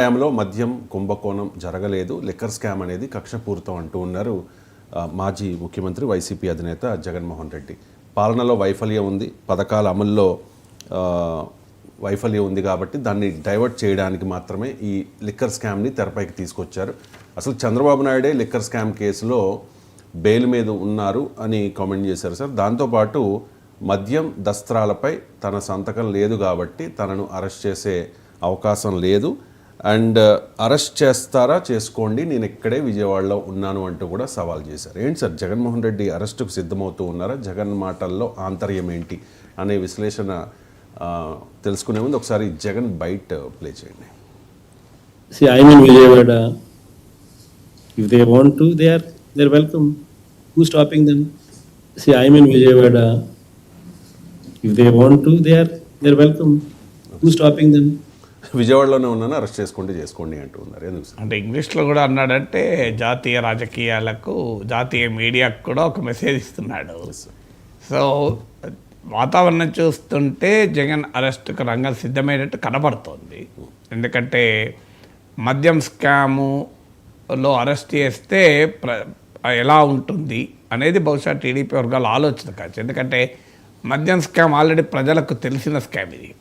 టైంలో మద్యం కుంభకోణం జరగలేదు, లిక్కర్ స్కామ్ అనేది కక్షపూరితం అంటూ ఉన్నారు మాజీ ముఖ్యమంత్రి వైసీపీ అధినేత జగన్మోహన్ రెడ్డి. పాలనలో వైఫల్యం ఉంది, పథకాల అమల్లో వైఫల్యం ఉంది కాబట్టి దాన్ని డైవర్ట్ చేయడానికి మాత్రమే ఈ లిక్కర్ స్కామ్ని తెరపైకి తీసుకొచ్చారు. అసలు చంద్రబాబు నాయుడే లిక్కర్ స్కామ్ కేసులో బెయిల్ మీద ఉన్నారు అని కామెంట్ చేశారు సార్. దాంతోపాటు మద్యం దస్త్రాలపై తన సంతకం లేదు కాబట్టి తనను అరెస్ట్ చేసే అవకాశం లేదు, అండ్ అరెస్ట్ చేస్తారా చేసుకోండి, నేను ఇక్కడే విజయవాడలో ఉన్నాను అంటూ కూడా సవాల్ చేశారు. ఏంటి సార్, జగన్మోహన్ రెడ్డి అరెస్టుకు సిద్ధమవుతూ ఉన్నారా? జగన్ మాటల్లో ఆంతర్యం ఏంటి అనే విశ్లేషణ తెలుసుకునే ముందు ఒకసారి జగన్ బైట్ ప్లే చేయండి. I'm in Vijayawada. If they want to, they're welcome. Who's stopping them? See, I'm in Vijayawada. If they want to, they're welcome. Who's stopping them? విజయవాడలోనే ఉన్నాను, అరెస్ట్ చేసుకోండి అంటూ ఉన్నారు. ఎందుకు సార్? అంటే ఇంగ్లీష్లో కూడా అన్నాడంటే జాతీయ రాజకీయాలకు, జాతీయ మీడియాకు కూడా ఒక మెసేజ్ ఇస్తున్నాడు. సో వాతావరణం చూస్తుంటే జగన్ అరెస్టుకు రంగం సిద్ధమైనట్టు కనబడుతోంది. ఎందుకంటే మద్యం స్కాములో అరెస్ట్ చేస్తే ఎలా ఉంటుంది అనేది బహుశా టీడీపీ వర్గాల ఆలోచన కావచ్చు. ఎందుకంటే మద్యం స్కామ్ ఆల్రెడీ ప్రజలకు తెలిసిన స్కామ్ ఇది.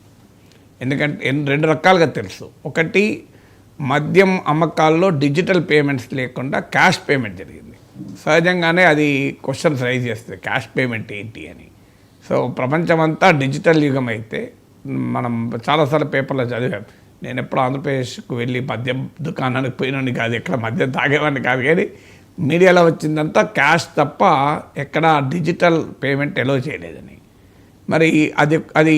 ఎందుకంటే రెండు రకాలుగా తెలుసు. ఒకటి, మద్యం అమ్మకాల్లో డిజిటల్ పేమెంట్స్ లేకుండా క్యాష్ పేమెంట్ జరిగింది. సహజంగానే అది క్వశ్చన్స్ రైజ్ చేస్తుంది, క్యాష్ పేమెంట్ ఏంటి అని. సో ప్రపంచమంతా డిజిటల్ యుగం అయితే మనం చాలాసార్లు పేపర్లో చదివాం. నేను ఎప్పుడు ఆంధ్రప్రదేశ్కు వెళ్ళి మద్యం దుకాణానికి పోయినని కాదు, ఎక్కడ మద్యం తాగేవాడిని కాదు, కానీ మీడియాలో వచ్చిందంతా క్యాష్ తప్ప ఎక్కడ డిజిటల్ పేమెంట్ ఎలో చేయలేదని. మరి అది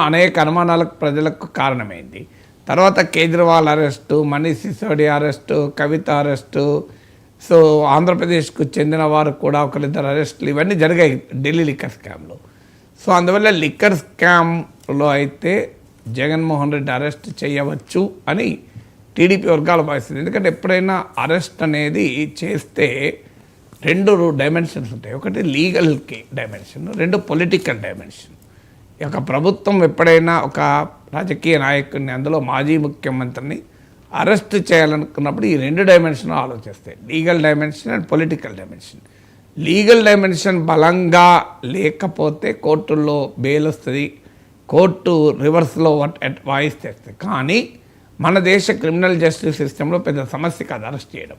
అనేక అనుమానాలకు ప్రజలకు కారణమైంది. తర్వాత కేజ్రీవాల్ అరెస్టు, మనీష్ సిసోడియా అరెస్టు, కవిత అరెస్టు, సో ఆంధ్రప్రదేశ్కు చెందిన వారు కూడా ఒకరిద్దరు అరెస్టులు, ఇవన్నీ జరిగాయి ఢిల్లీ లిక్కర్ స్కామ్లో. సో అందువల్ల లిక్కర్ స్కామ్లో అయితే జగన్మోహన్ రెడ్డి అరెస్ట్ చేయవచ్చు అని టీడీపీ వర్గాలు భావిస్తుంది. ఎందుకంటే ఎప్పుడైనా అరెస్ట్ అనేది చేస్తే రెండు డైమెన్షన్స్ ఉంటాయి. ఒకటి లీగల్ డైమెన్షన్, రెండు పొలిటికల్ డైమెన్షన్. ఒక ప్రభుత్వం ఎప్పుడైనా ఒక రాజకీయ నాయకుడిని, అందులో మాజీ ముఖ్యమంత్రిని అరెస్ట్ చేయాలనుకున్నప్పుడు ఈ రెండు డైమెన్షన్ ఆలోచిస్తాయి, legal dimension and political dimension. Legal dimension బలంగా లేకపోతే కోర్టుల్లో బెయిల్ వస్తుంది, కోర్టు రివర్స్లో వాయిస్ చేస్తుంది. కానీ మన దేశ క్రిమినల్ జస్టిస్ సిస్టంలో పెద్ద సమస్య కాదు అరెస్ట్ చేయడం.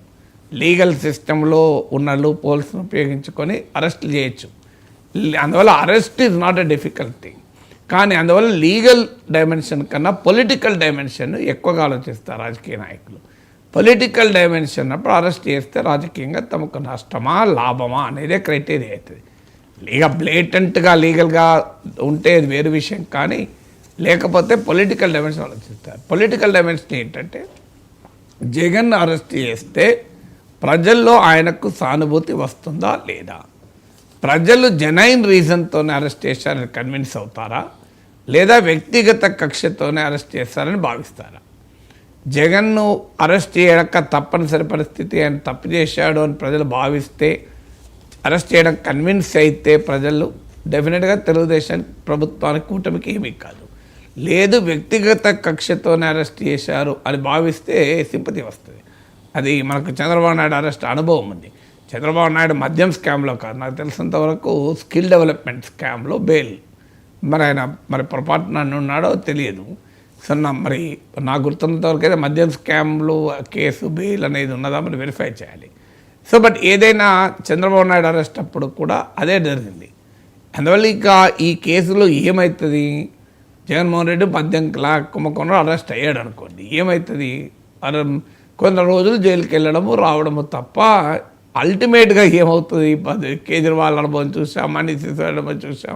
లీగల్ సిస్టంలో ఉన్న లూప్ హోల్స్ను ఉపయోగించుకొని అరెస్ట్లు చేయొచ్చు. అందువల్ల arrest is not a difficult thing. కానీ అందువల్ల లీగల్ డైమెన్షన్ కన్నా పొలిటికల్ డైమెన్షన్ ఎక్కువగా ఆలోచిస్తారు రాజకీయ నాయకులు. పొలిటికల్ డైమెన్షన్ అప్పుడు అరెస్ట్ చేస్తే రాజకీయంగా తమకు నష్టమా లాభమా అనేదే క్రైటీరియా అవుతుంది. బ్లేటెంట్గా లీగల్గా ఉంటే అది వేరు విషయం, కానీ లేకపోతే పొలిటికల్ డైమెన్షన్ ఆలోచిస్తారు. పొలిటికల్ డైమెన్షన్ ఏంటంటే జగన్ అరెస్ట్ చేస్తే ప్రజల్లో ఆయనకు సానుభూతి వస్తుందా లేదా, ప్రజలు జెన్యూన్ రీజన్తోనే అరెస్ట్ చేశారని కన్విన్స్ అవుతారా, లేదా వ్యక్తిగత కక్షతోనే అరెస్ట్ చేస్తారని భావిస్తారా? జగన్ను అరెస్ట్ చేయక తప్పనిసరి పరిస్థితి, ఆయన తప్పు చేశాడు అని ప్రజలు భావిస్తే, అరెస్ట్ చేయడం కన్విన్స్ అయితే ప్రజలు డెఫినెట్గా తెలుగుదేశం ప్రభుత్వానికి, కూటమికి ఏమీ కాదు. లేదు వ్యక్తిగత కక్షతోనే అరెస్ట్ చేశారు అని భావిస్తే సింపతి వస్తుంది. అది మనకు చంద్రబాబు నాయుడు అరెస్ట్ అనుభవం ఉంది. చంద్రబాబు నాయుడు మద్యం స్కామ్లో కాదు, నాకు తెలిసినంతవరకు స్కిల్ డెవలప్మెంట్ స్కామ్లో బెయిల్, మరి ఆయన పొరపాటు నన్ను ఉన్నాడో తెలియదు. సో మరి నాకు గుర్తున్నంతవరకు అయితే మద్యం స్కామ్లో కేసు బెయిల్ అనేది ఉన్నదా మరి వెరిఫై చేయాలి. సో బట్ ఏదైనా చంద్రబాబు నాయుడు అరెస్ట్ అప్పుడు కూడా అదే జరిగింది. అందువల్ల ఇక ఈ కేసులో ఏమవుతుంది, జగన్మోహన్ రెడ్డి మద్యం కుంభకోణంలో అరెస్ట్ అయ్యాడు అనుకోండి, ఏమవుతుంది, కొంత రోజులు జైలుకి వెళ్ళడము రావడము తప్ప అల్టిమేట్గా ఏమవుతుంది? కేజ్రీవాల్ అనుభవం చూసాం, మనీష్ సిసోడియా అనుభవం చూసాం,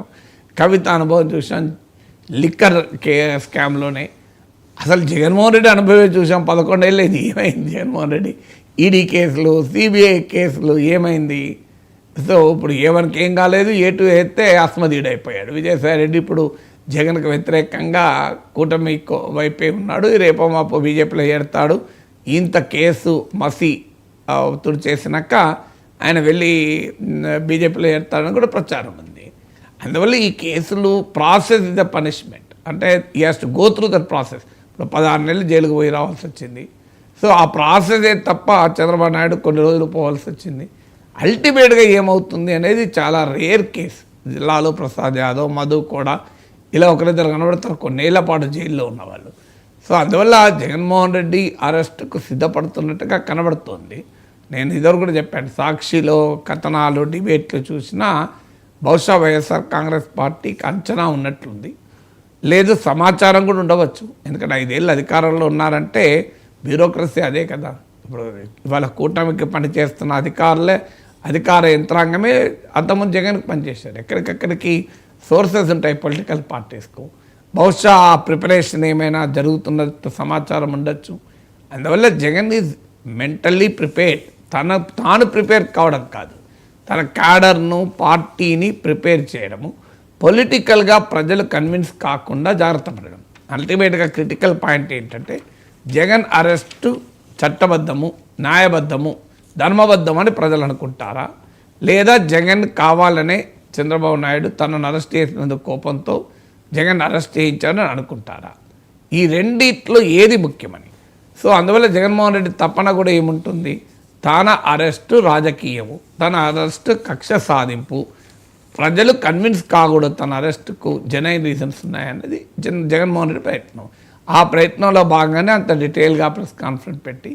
కవిత అనుభవం చూసాం, లిక్కర్ స్కామ్లోనే అసలు జగన్మోహన్ రెడ్డి అనుభవమే చూసాం. 11 ఏళ్ళు ఇది ఏమైంది జగన్మోహన్ రెడ్డి? ఈడీ కేసులు, సిబిఐ కేసులు ఏమైంది? సో ఇప్పుడు ఏ1కి ఏం కాలేదు, ఏ2 వేస్తే అస్మదీడైపోయాడు. విజయసాయి రెడ్డి ఇప్పుడు జగన్కు వ్యతిరేకంగా కూటమి వైపే ఉన్నాడు, రేపో మాపో బీజేపీలో ఏడతాడు. ఇంత కేసు మసి తుడి చేసినాక ఆయన వెళ్ళి బీజేపీలో ఏడతాడని కూడా ప్రచారం ఉంది. అందువల్ల ఈ కేసులు ప్రాసెస్ ఇస్ ద పనిష్మెంట్. అంటే he has to go through that process. ఇప్పుడు 16 నెలలు జైలుకు పోయి రావాల్సి వచ్చింది. సో ఆ ప్రాసెసే తప్ప చంద్రబాబు నాయుడు కొన్ని రోజులు పోవాల్సి వచ్చింది. అల్టిమేట్గా ఏమవుతుంది అనేది చాలా రేర్ కేసు. లాలూ ప్రసాద్ యాదవ్, మధు కూడా ఇలా ఒకరిద్దరు కనబడతారు కొన్నేళ్ల పాటు జైల్లో ఉన్నవాళ్ళు. సో అందువల్ల జగన్మోహన్ రెడ్డి అరెస్టుకు సిద్ధపడుతున్నట్టుగా కనబడుతోంది. నేను ఇదివరకు కూడా చెప్పాను, సాక్షిలో కథనాలు డిబేట్లు చూసినా బహుశా వైఎస్ఆర్ కాంగ్రెస్ పార్టీకి అంచనా ఉన్నట్లుంది. లేదు సమాచారం కూడా ఉండవచ్చు, ఎందుకంటే 5 ఏళ్ళు అధికారంలో ఉన్నారంటే బ్యూరోక్రసీ అదే కదా. ఇప్పుడు ఇవాళ కూటమికి పనిచేస్తున్న అధికార యంత్రాంగమే అంతకుముందు జగన్కి పనిచేశారు. ఎక్కడికక్కడికి సోర్సెస్ ఉంటాయి పొలిటికల్ పార్టీస్కు. బహుశా ఆ ప్రిపరేషన్ ఏమైనా జరుగుతున్నట్టు సమాచారం ఉండొచ్చు. అందువల్ల జగన్ ఈజ్ మెంటల్లీ ప్రిపేర్డ్. తాను ప్రిపేర్ కావడం కాదు, తన క్యాడర్ను పార్టీని ప్రిపేర్ చేయడము, పొలిటికల్గా ప్రజలు కన్విన్స్ కాకుండా జాగ్రత్త పడడం. అల్టిమేట్గా క్రిటికల్ పాయింట్ ఏంటంటే జగన్ అరెస్టు చట్టబద్ధము, న్యాయబద్ధము, ధర్మబద్ధం అని ప్రజలు అనుకుంటారా, లేదా జగన్ కావాలనే చంద్రబాబు నాయుడు తనను అరెస్ట్ చేసినందుకు కోపంతో జగన్ అరెస్ట్ చేయించారని అనుకుంటారా? ఈ రెండిట్లో ఏది ముఖ్యమని. సో అందువల్ల జగన్మోహన్ రెడ్డి తపన కూడా ఏముంటుంది, తన అరెస్టు రాజకీయము, తన అరెస్టు కక్ష సాధింపు, ప్రజలు కన్విన్స్ కాకూడదు తన అరెస్టుకు జెన్యూన్ రీజన్స్ ఉన్నాయన్నది జగన్మోహన్ రెడ్డి ప్రయత్నం. ఆ ప్రయత్నంలో భాగంగానే అంత డీటెయిల్గా ప్రెస్ కాన్ఫరెన్స్ పెట్టి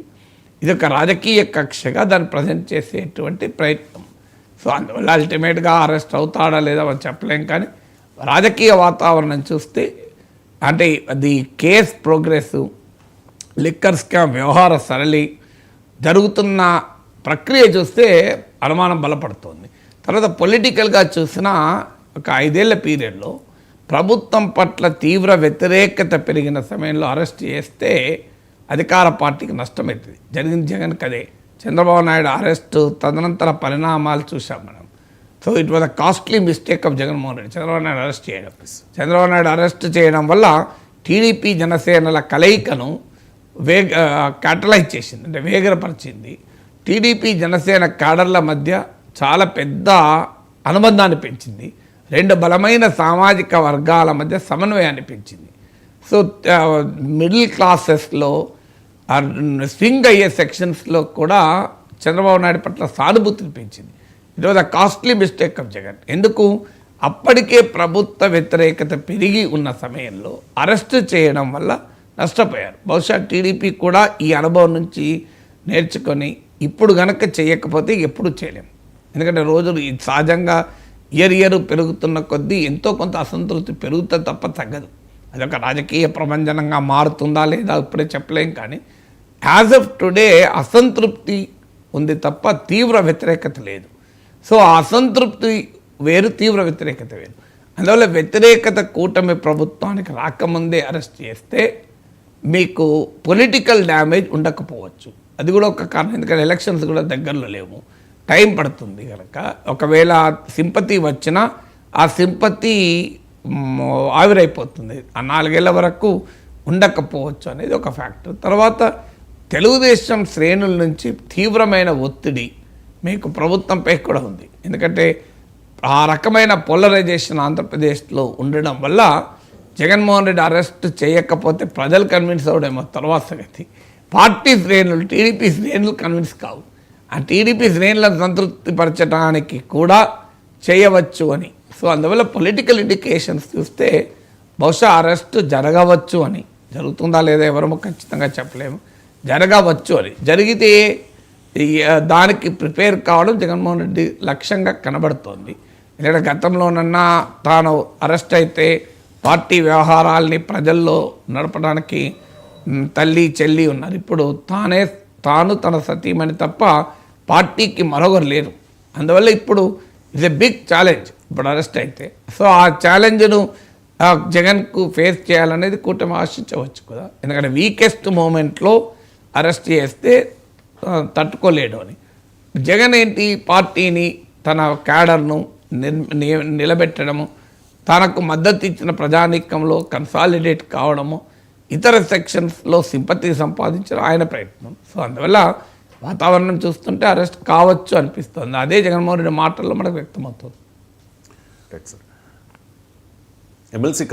ఇది ఒక రాజకీయ కక్షగా దాన్ని ప్రజెంట్ చేసేటువంటి ప్రయత్నం. సో అందువల్ల అల్టిమేట్గా అరెస్ట్ అవుతాడా లేదా అని చెప్పలేం. కానీ రాజకీయ వాతావరణం చూస్తే అంటే అది కేస్ ప్రోగ్రెస్, లిక్కర్ స్కామ్ వ్యవహార సరళి జరుగుతున్న ప్రక్రియ చూస్తే అనుమానం బలపడుతోంది. తర్వాత పొలిటికల్గా చూసినా ఒక 5 ఏళ్ల పీరియడ్లో ప్రభుత్వం పట్ల తీవ్ర వ్యతిరేకత పెరిగిన సమయంలో అరెస్ట్ చేస్తే అధికార పార్టీకి నష్టమవుతుంది. జరిగింది జగన్కి అదే. చంద్రబాబు నాయుడు అరెస్టు తదనంతర పరిణామాలు చూసాం మనం. So it was a costly mistake of Jaganmohan Reddy Chandrababu Naidu arrest చేయడం. చంద్రబాబు నాయుడు అరెస్ట్ చేయడం వల్ల టీడీపీ జనసేనల కలయికను క్యాటలైజ్ చేసింది, అంటే వేగరపరిచింది. టీడీపీ జనసేన క్యాడర్ల మధ్య చాలా పెద్ద అనుబంధాన్ని పెంచింది. 2 బలమైన సామాజిక వర్గాల మధ్య సమన్వయాన్ని పెంచింది. సో మిడిల్ క్లాసెస్లో స్వింగ్ అయ్యే సెక్షన్స్లో కూడా చంద్రబాబు నాయుడు పట్ల సానుభూతిని పెంచింది. It was a costly mistake of Jagan. ఎందుకు, అప్పటికే ప్రభుత్వ వ్యతిరేకత పెరిగి ఉన్న సమయంలో అరెస్ట్ చేయడం వల్ల నష్టపోయారు. బహుశా టీడీపీ కూడా ఈ అనుభవం నుంచి నేర్చుకొని ఇప్పుడు గనక చేయకపోతే ఎప్పుడు చేయలేము. ఎందుకంటే రోజులు సహజంగా ఇయర్ పెరుగుతున్న కొద్దీ ఎంతో కొంత అసంతృప్తి పెరుగుతా తప్ప తగ్గదు. అదొక రాజకీయ ప్రభంజనంగా మారుతుందా లేదా ఇప్పుడే చెప్పలేం. కానీ యాజ్ ఆఫ్ టుడే అసంతృప్తి ఉంది తప్ప తీవ్ర వ్యతిరేకత లేదు. సో ఆ అసంతృప్తి వేరు, తీవ్ర వ్యతిరేకత వేరు. అందువల్ల వ్యతిరేకత కూటమి ప్రభుత్వానికి రాకముందే అరెస్ట్ చేస్తే మీకు పొలిటికల్ డ్యామేజ్ ఉండకపోవచ్చు. అది కూడా ఒక కారణం. ఎందుకంటే ఎలక్షన్స్ కూడా దగ్గరలో లేవు, టైం పడుతుంది కనుక ఒకవేళ సింపతి వచ్చినా ఆ సింపతి ఆవిరైపోతుంది. ఆ 4 ఏళ్ల వరకు ఉండకపోవచ్చు అనేది ఒక ఫ్యాక్టర్. తర్వాత తెలుగుదేశం శ్రేణుల నుంచి తీవ్రమైన ఒత్తిడి మీకు ప్రభుత్వంపై కూడా ఉంది. ఎందుకంటే ఆ రకమైన పోలరైజేషన్ ఆంధ్రప్రదేశ్లో ఉండడం వల్ల జగన్మోహన్ రెడ్డి అరెస్ట్ చేయకపోతే ప్రజలు కన్విన్స్ అవడేమో తర్వాత సంగతి. పార్టీ శ్రేణులు, టీడీపీ శ్రేణులు కన్విన్స్ కావు. ఆ టీడీపీ శ్రేణులను సంతృప్తిపరచడానికి కూడా చేయవచ్చు అని. సో అందువల్ల పొలిటికల్ ఇండికేషన్స్ చూస్తే బహుశా అరెస్టు జరగవచ్చు అని. జరుగుతుందా లేదా ఎవరమో ఖచ్చితంగా చెప్పలేము, జరగవచ్చు అని. జరిగితే దానికి ప్రిపేర్ కావడం జగన్మోహన్ రెడ్డి లక్ష్యంగా కనబడుతోంది. ఎందుకంటే గతంలోనన్నా తాను అరెస్ట్ అయితే పార్టీ వ్యవహారాల్ని ప్రజల్లో నడపడానికి తల్లి చెల్లి ఉన్నారు. ఇప్పుడు తాను తన సతీమణి తప్ప పార్టీకి మరొకరు లేరు. అందువల్ల ఇప్పుడు ఇట్స్ ఎ బిగ్ ఛాలెంజ్ ఇప్పుడు అరెస్ట్ అయితే. సో ఆ ఛాలెంజ్ను జగన్కు ఫేస్ చేయాలనేది కూటమి ఆశించవచ్చు కదా. ఎందుకంటే వీకెస్ట్ మూమెంట్లో అరెస్ట్ చేస్తే తట్టుకోలేడు అని. జగన్ ఏంటి, పార్టీని తన క్యాడర్ను నిలబెట్టడము, తనకు మద్దతు ఇచ్చిన ప్రజానీకంలో కన్సాలిడేట్ కావడము, ఇతర సెక్షన్స్లో సింపతి సంపాదించడం ఆయన ప్రయత్నం. సో అందువల్ల వాతావరణం చూస్తుంటే అరెస్ట్ కావచ్చు అనిపిస్తుంది. అదే జగన్మోహన్ రెడ్డి మాటల్లో మనకు వ్యక్తమవుతుంది. ఎమ్మెల్సీ